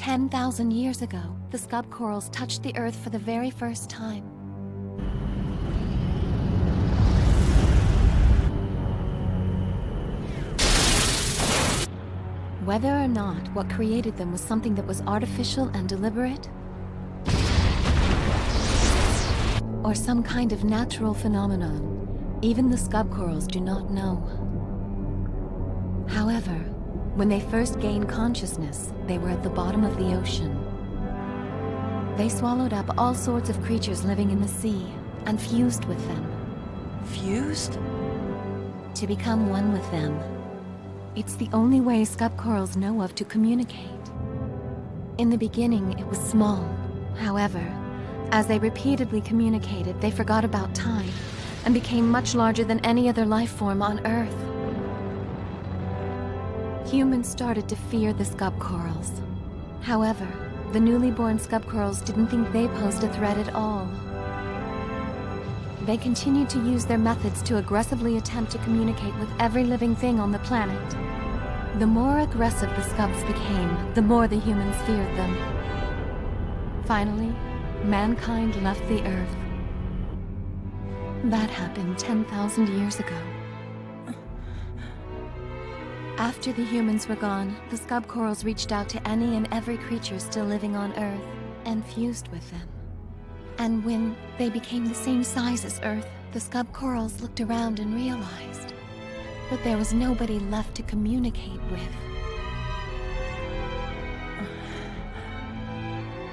10,000 years ago, the scub corals touched the Earth for the very first time. Whether or not what created them was something that was artificial and deliberate, or some kind of natural phenomenon, even the scub corals do not know. However, when they first gained consciousness, they were at the bottom of the ocean. They swallowed up all sorts of creatures living in the sea and fused with them. Fused? To become one with them. It's the only way scub corals know of to communicate. In the beginning, it was small. However, as they repeatedly communicated, they forgot about time and became much larger than any other life form on Earth. Humans started to fear the scub corals. However, the newly born scub corals didn't think they posed a threat at all. They continued to use their methods to aggressively attempt to communicate with every living thing on the planet. The more aggressive the scubs became, the more the humans feared them. Finally, mankind left the Earth. That happened 10,000 years ago. After the humans were gone, the scub corals reached out to any and every creature still living on Earth and fused with them. And when they became the same size as Earth, the scub corals looked around and realized that there was nobody left to communicate with.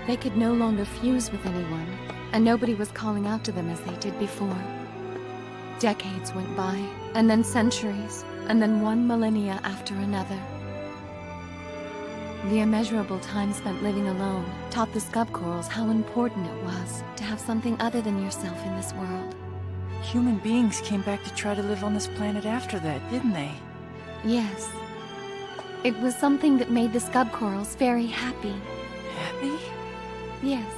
They could no longer fuse with anyone, and nobody was calling out to them as they did before. Decades went by, and then centuries, and then one millennia after another. The immeasurable time spent living alone taught the scub corals how important it was to have something other than yourself in this world. Human beings came back to try to live on this planet after that, didn't they? Yes. It was something that made the scub corals very happy. Happy? Yes.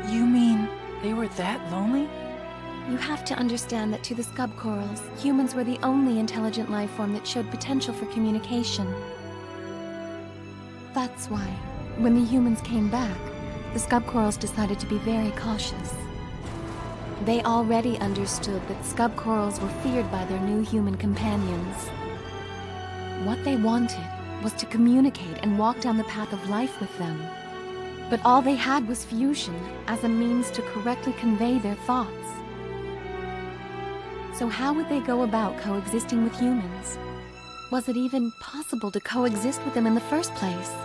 You mean they were that lonely? You have to understand that to the scub corals, humans were the only intelligent life form that showed potential for communication. That's why, when the humans came back, the scub corals decided to be very cautious. They already understood that scub corals were feared by their new human companions. What they wanted was to communicate and walk down the path of life with them. But all they had was fusion as a means to correctly convey their thoughts. So how would they go about coexisting with humans? Was it even possible to coexist with them in the first place?